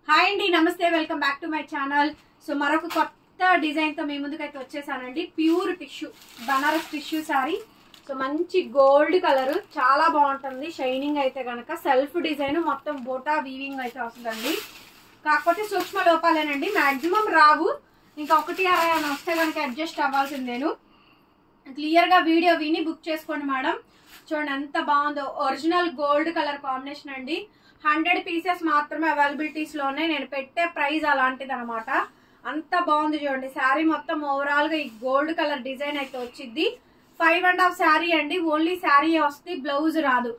Hi అండి, నమస్తే, welcome back to my channel. So మరొక కొత్త డిజైన్ తో మీ ముందుకైతే వచ్చేసానండి. Pure tissue Banaras tissue sorry. So మంచి గోల్డ్ కలర్, చాలా బాగుంటుంది. షైనింగ్ అయితే కనుక సెల్ఫ్ డిజైన్ మొత్తం బోటా వీవింగ్ అయితే వస్తుందండి. కాకపోతే సూక్ష్మ లోపాలేనండి, మాక్సిమం రావు. ఇంకా ఒకటి అరవై వస్తే కనుక అడ్జస్ట్ అవ్వాల్సిందేను. క్లియర్ గా వీడియో విని బుక్ చేసుకోండి మేడం. చూడండి ఎంత బాగుందో, ఒరిజినల్ గోల్డ్ కలర్ కాంబినేషన్ అండి. 100 పీసెస్ మాత్రమే అవైలబిలిటీస్ లోనే, నేను పెట్టే ప్రైస్ అలాంటిది అనమాట. అంత బాగుంది చూడండి. శారీ మొత్తం ఓవరాల్ గా ఈ గోల్డ్ కలర్ డిజైన్ అయితే వచ్చింది. 5.5 శారీ అండి, ఓన్లీ శారీ వస్తుంది, బ్లౌజ్ రాదు.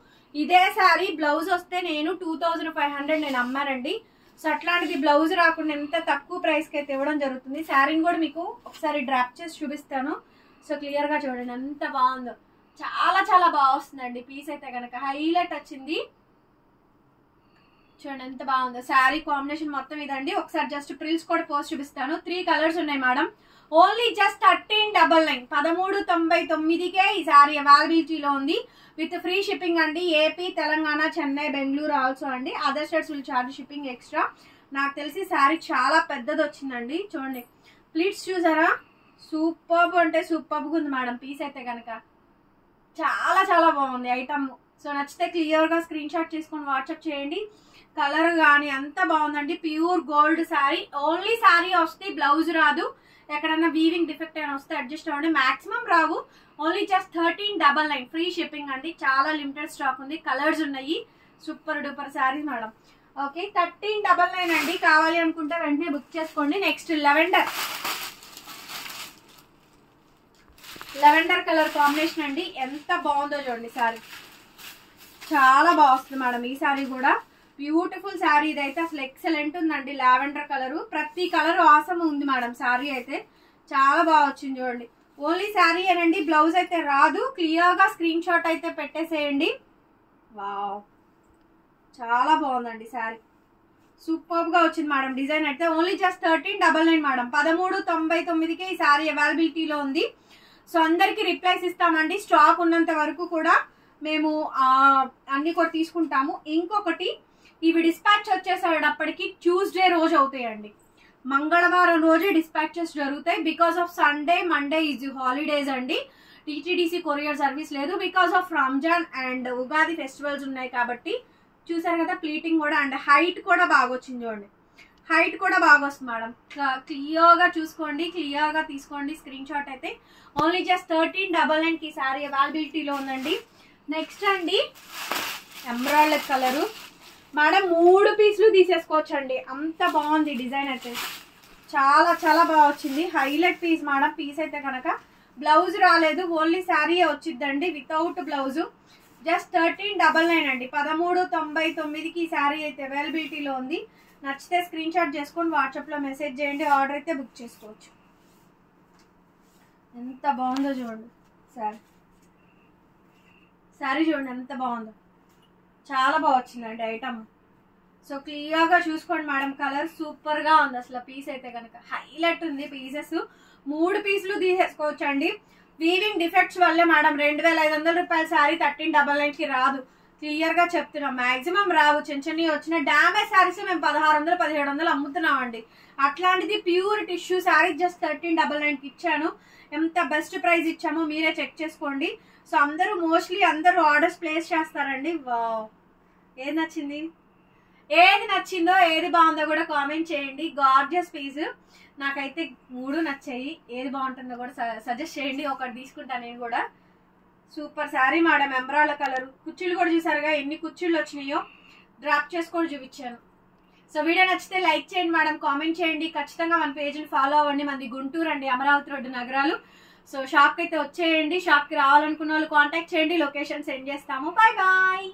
ఇదే శారీ బ్లౌజ్ వస్తే నేను 2500 నేను అమ్మానండి. సో అట్లాంటిది బ్లౌజ్ రాకుండా ఎంత తక్కువ ప్రైస్ కి అయితే ఇవ్వడం జరుగుతుంది. శారీని కూడా మీకు ఒకసారి డ్రాప్ చేసి చూపిస్తాను. సో క్లియర్ గా చూడండి ఎంత బాగుందో, చాలా చాలా బాగా వస్తుందండి. పీస్ అయితే కనుక హైలైట్ వచ్చింది. చూడండి ఎంత బాగుందో. శారీ కాంబినేషన్ మొత్తం ఇదండి. ఒకసారి జస్ట్ ప్రిల్స్ కూడా పోస్ట్ చూపిస్తాను. 3 కలర్స్ ఉన్నాయి మేడం. ఓన్లీ జస్ట్ 1399 1399కే ఈ శారీ అవైలబిలిటీలో ఉంది. విత్ ఫ్రీ షిప్పింగ్ అండి. ఏపీ, తెలంగాణ, చెన్నై, బెంగళూరు ఆల్సో అండి. Other states will charge shipping extra. నాకు తెలిసి శారీ చాలా పెద్దది వచ్చిందండి. చూడండి ప్లీట్స్ చూసారా, సూపర్బ్ అంటే సూపర్బ్ ఉంది మేడం. పీస్ అయితే కనుక చాలా చాలా బాగుంది ఐటమ్. సో నచ్చితే క్లియర్ గా స్క్రీన్ షాట్ తీసుకొని వాట్సాప్ చేయండి. కలర్ కానీ అంత బాగుందండి. Pure gold sari, only sari వస్తే బ్లౌజ్ రాదు. ఎక్కడన్నా వీవింగ్ డిఫెక్ట్ అయినా వస్తే అడ్జస్ట్ అవ్వండి, మాక్సిమం రావు. ఓన్లీ జస్ట్ 1399 ఫ్రీ షిప్పింగ్ అండి. చాలా లిమిటెడ్ స్టాక్ ఉంది, కలర్స్ ఉన్నాయి. Super duper sari madam. Okay 1399 అండి. కావాలి అనుకుంటే వెంటనే బుక్ చేసుకోండి. నెక్స్ట్ లెవెండర్ కలర్ కాంబినేషన్ అండి. ఎంత బాగుందో చూడండి శారీ, చాలా బాగా వస్తుంది మేడం. ఈ శారీ కూడా బ్యూటిఫుల్ శారీ. ఇదైతే అసలు ఎక్సలెంట్ ఉందండి. లావెండర్ కలర్, ప్రతి కలర్ ఆసమ్ ఉంది మేడం. శారీ అయితే చాలా బాగా వచ్చింది చూడండి. ఓన్లీ శారీ అనండి, బ్లౌజ్ అయితే రాదు. క్లియర్ గా స్క్రీన్ షాట్ అయితే పెట్టేసేయండి. వావ్ చాలా బాగుందండి శారీ, సూపర్ గా వచ్చింది మేడం. డిజైన్ అయితే ఓన్లీ జస్ట్ 1399 మేడం. 1399కే ఈ శారీ అవైలబిలిటీలో ఉంది. సో అందరికి రిప్లైస్ ఇస్తామండి. స్టాక్ ఉన్నంత వరకు కూడా మేము అన్ని కూడా తీసుకుంటాము. ఇంకొకటి, ఇవి డిస్పాచ్ వచ్చేసేటప్పటికి ట్యూస్డే రోజు అవుతాయండి. మంగళవారం రోజే డిస్పాచెస్ జరుగుతాయి. Because of Sunday, Monday is holidays అండి. టీటీడీసీ కొరియర్ సర్వీస్ లేదు. Because of Ramzan and Ugadi festivals ఉన్నాయి కాబట్టి. చూసారు కదా ప్లీటింగ్ కూడా, అండ్ హైట్ కూడా బాగా వచ్చింది చూడండి. హైట్ కూడా బాగా వస్తుంది మేడం. క్లియర్ గా చూసుకోండి, క్లియర్ గా తీసుకోండి స్క్రీన్ షాట్ అయితే. ఓన్లీ జస్ట్ 1399 కి శారీ అవైలబిలిటీలో ఉందండి. నెక్స్ట్ అండి ఎమరాల్డ్ కలరు మేడం. 3 పీసులు తీసేసుకోవచ్చు అండి, అంత బాగుంది డిజైన్ అయితే. చాలా చాలా బాగా వచ్చింది. Highlight piece madam. పీస్ అయితే కనుక బ్లౌజ్ రాలేదు, ఓన్లీ శారీ వచ్చిద్దండి వితౌట్ బ్లౌజ్. జస్ట్ 1399 అండి. 1399కి ఈ శారీ అయితే అవైలబిలిటీలో ఉంది. నచ్చితే స్క్రీన్ షాట్ చేసుకొని వాట్సాప్ లో మెసేజ్ చేయండి. ఆర్డర్ అయితే బుక్ చేసుకోవచ్చు. ఎంత బాగుందో చూడండి శారీ చూడండి ఎంత బాగుందో, చాలా బాగా వచ్చిందండి ఐటమ్. సో క్లియర్ గా చూసుకోండి మేడం. కలర్ సూపర్ గా ఉంది అసలు. పీస్ అయితే కనుక హైలైట్ ఉంది. పీసెస్ 3 పీసులు తీసేసుకోవచ్చు అండి. వీవింగ్ డిఫెక్ట్స్ వల్లే మేడం 2500 రూపాయల శారీ 1399కి రాదు. క్లియర్ గా చెప్తున్నాం, మాక్సిమం రావు. చిన్న వచ్చిన డామేజ్ శారీస్ మేము 1600 1700 అమ్ముతున్నాం అండి. అట్లాంటిది ప్యూర్ టిష్యూ శారీ జస్ట్ 1399కి ఇచ్చాను. ఎంత బెస్ట్ ప్రైస్ ఇచ్చామో మీరే చెక్ చేసుకోండి. సో అందరూ మోస్ట్లీ అందరూ ఆర్డర్స్ ప్లేస్ చేస్తారండి. వావ్ ఏది నచ్చిందో ఏది బాగుందో కూడా కామెంట్ చేయండి. గార్జియస్ పీస్, నాకైతే 3 నచ్చాయి. ఏది బాగుంటుందో కూడా సజెస్ట్ చేయండి, ఒకటి తీసుకుంటా నేను కూడా. Super sari madam. Emerald colour. కుర్చీలు కూడా చూసారుగా ఎన్ని కుర్చీలు వచ్చినాయో, డ్రాప్ చేసి కూడా చూపించాను. సో వీడియో నచ్చితే లైక్ చేయండి మేడం, కామెంట్ చేయండి. ఖచ్చితంగా మన పేజ్ని ఫాలో అవ్వండి. మనది గుంటూరు అండి, అమరావతి రోడ్డు నగరాలు. సో షాప్కి అయితే వచ్చేయండి. షాప్కి రావాలనుకున్న వాళ్ళు కాంటాక్ట్ చేయండి, లొకేషన్ సెండ్ చేస్తాము. Bye bye.